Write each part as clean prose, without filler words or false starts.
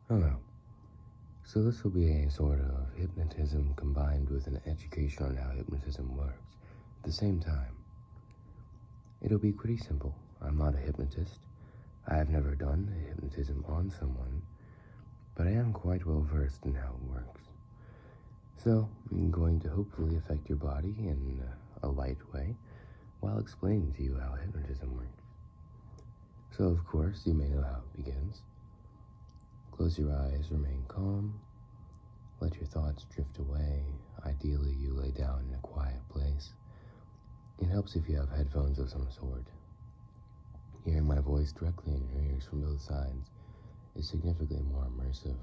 Hello. So this will be a sort of hypnotism combined with an education on how hypnotism works at the same time. It'll be pretty simple. I'm not a hypnotist. I have never done a hypnotism on someone, but I am quite well versed in how it works. So I'm going to hopefully affect your body in a light way while explaining to you how hypnotism works. So of course, you may know how it begins. Close your eyes, remain calm. Let your thoughts drift away. Ideally, you lay down in a quiet place. It helps if you have headphones of some sort. Hearing my voice directly in your ears from both sides is significantly more immersive.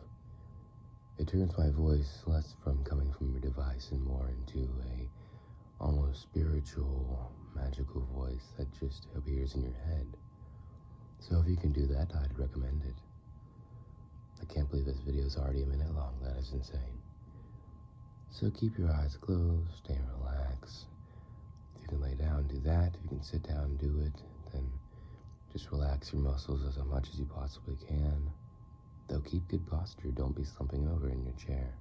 It turns my voice less from coming from your device and more into a almost spiritual, magical voice that just appears in your head. So if you can do that, I'd recommend it. I can't believe this video is already a minute long. That is insane. So keep your eyes closed, stay relaxed. If you can lay down, do that. If you can sit down, do it. Then just relax your muscles as much as you possibly can. Though keep good posture, don't be slumping over in your chair.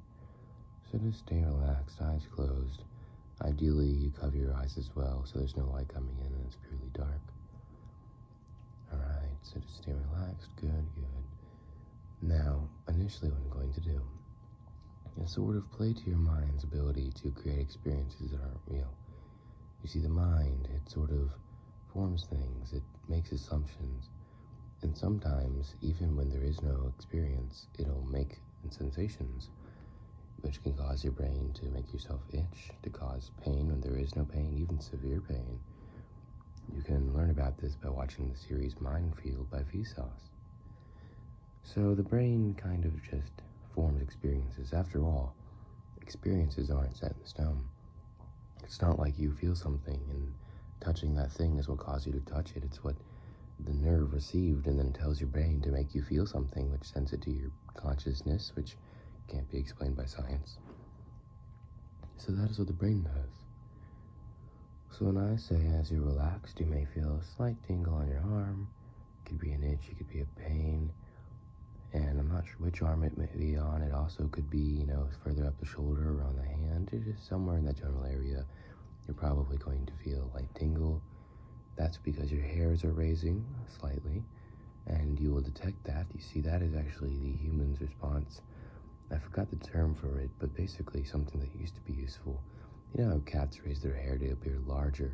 So just stay relaxed, eyes closed. Ideally, you cover your eyes as well so there's no light coming in and it's purely dark. Alright, so just stay relaxed, good. Now, initially what I'm going to do is sort of play to your mind's ability to create experiences that aren't real. You see, the mind, it sort of forms things, it makes assumptions, and sometimes, even when there is no experience, it'll make sensations, which can cause your brain to make yourself itch, to cause pain when there is no pain, even severe pain. You can learn about this by watching the series Mind Field by Vsauce. So the brain kind of just forms experiences. After all, experiences aren't set in stone. It's not like you feel something and touching that thing is what caused you to touch it. It's what the nerve received and then tells your brain to make you feel something, which sends it to your consciousness, which can't be explained by science. So that is what the brain does. So when I say as you're relaxed, you may feel a slight tingle on your arm. It could be an itch, it could be a pain. And I'm not sure which arm it may be on. It also could be, further up the shoulder or on the hand. It's just somewhere in that general area. You're probably going to feel a light tingle. That's because your hairs are raising slightly, and you will detect that. You see, that is actually the human's response. I forgot the term for it, but basically something that used to be useful. You know how cats raise their hair to appear larger?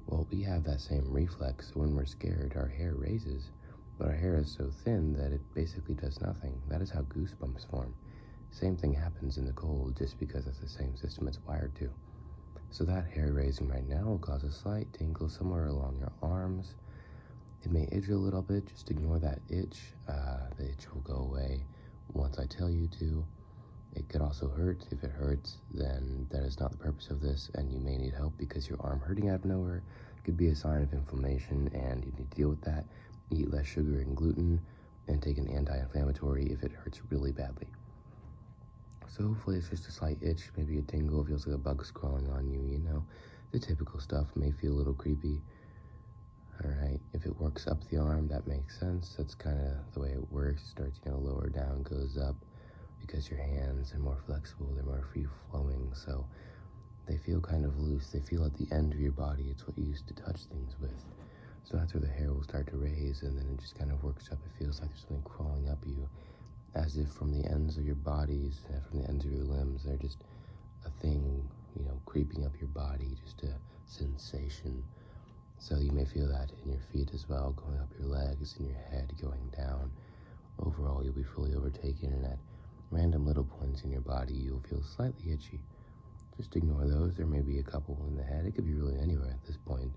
Well, we have that same reflex. So when we're scared, our hair raises. But our hair is so thin that it basically does nothing. That is how goosebumps form. Same thing happens in the cold just because it's the same system it's wired to. So that hair raising right now will cause a slight tingle somewhere along your arms. It may itch a little bit, just ignore that itch. The itch will go away once I tell you to. It could also hurt. If it hurts, then that is not the purpose of this, and you may need help because your arm hurting out of nowhere could be a sign of inflammation, and you need to deal with that. Eat less sugar and gluten, and take an anti-inflammatory if it hurts really badly. So hopefully it's just a slight itch, maybe a tingle, feels like a bug's crawling on you, the typical stuff. May feel a little creepy. Alright, if it works up the arm, that makes sense. That's kind of the way it works. It starts, lower down, goes up, because your hands are more flexible, they're more free-flowing, so they feel kind of loose. They feel at the end of your body. It's what you used to touch things with. So that's where the hair will start to raise, and then it just kind of works up. It feels like there's something crawling up you, as if from the ends of your bodies and from the ends of your limbs, they're just a thing, creeping up your body, just a sensation. So you may feel that in your feet as well, going up your legs, in your head, going down. Overall, you'll be fully overtaken, and at random little points in your body, you'll feel slightly itchy. Just ignore those. There may be a couple in the head. It could be really anywhere at this point,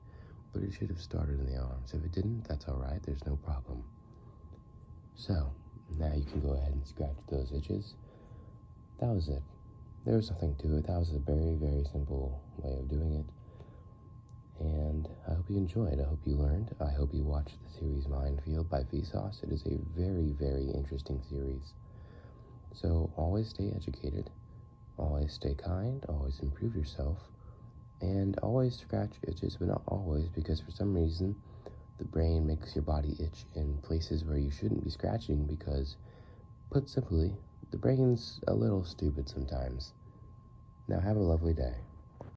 but it should have started in the arms. If it didn't, that's alright. There's no problem. So, now you can go ahead and scratch those itches. That was it. There was nothing to it. That was a very, very simple way of doing it. And I hope you enjoyed. I hope you learned. I hope you watched the series Mind Field by Vsauce. It is a very, very interesting series. So always stay educated. Always stay kind. Always improve yourself. And always scratch itches, but not always, because for some reason, the brain makes your body itch in places where you shouldn't be scratching because Put simply, the brain's a little stupid sometimes. Now have a lovely day.